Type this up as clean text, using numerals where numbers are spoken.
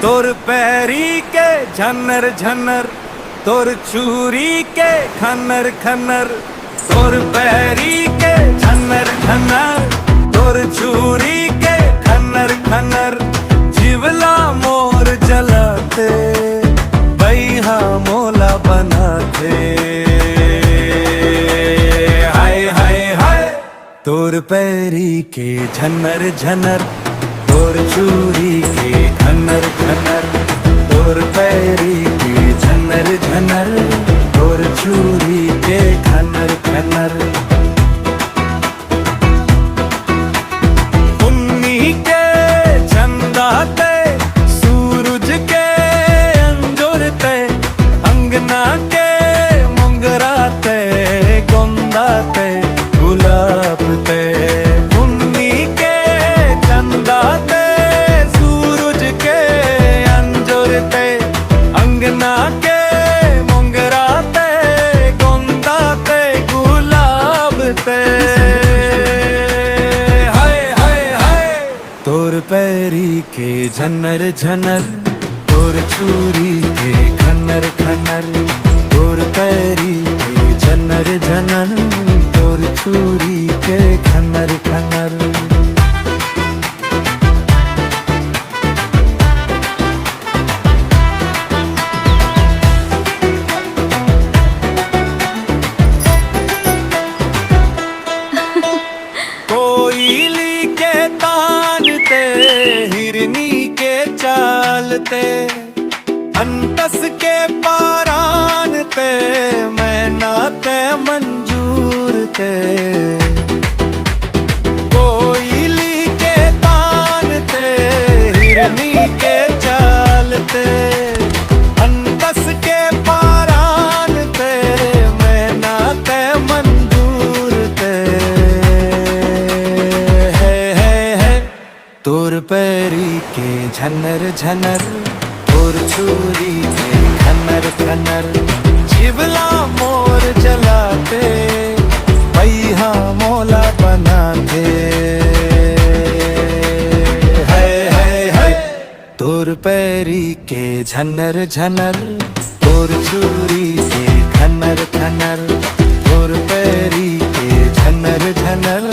तोर पैरी के झन्नर झन्नर, तोर चूरी के खन्नर खन्नर। तोर पैरी के झन्नर झन्नर, तोर चूरी के खन्नर खन्नर। जीवला मोर जलाते, बैहा मोला बनाते। हाय हाय हाय तोर पैरी के झन्नर झन्नर, तोर चूरी के खन्नर खन्नर। तोर पैरी के झन्नर झन्नर, तोर चूरी के खन्नर खन्नर। उन्हीं के चंदा ते, सूरज के अंजोर ते, अंगना के मोंगरा ते, गोंदा ते, गुलाब ते। उन्हीं के चंदा ते, सूरज के अंजोर ते, अंगना के मोंगरा ते, गोंदा ते, गुलाब ते। हाय हाय हाय तोर पैरी के झन्नर झन्नर, तोर चूरी के खन्नर खन्नर। तोर पैरी के झन्नर झन्नर, तोर चूरी के खन्नर खन्नर। कोयली के तान ते, हिरनी के चालते, अंतस के पारान ते, मैना ते मंजूर ते। कोयली के तान ते, हिरनी के चालते, अंतस के पारान ते, मैना ते मंजूर ते। तोर पैरी के झन्नर झन्नर, तोर चूरी के खन्नर खन्नर। जीवला मोर जलाते, बैहा मोला बनाते। है तोर पैरी के झन्नर झन्नर, तोर चूरी के खन्नर खन्नर। तोर पैरी के झन्नर झन्नर,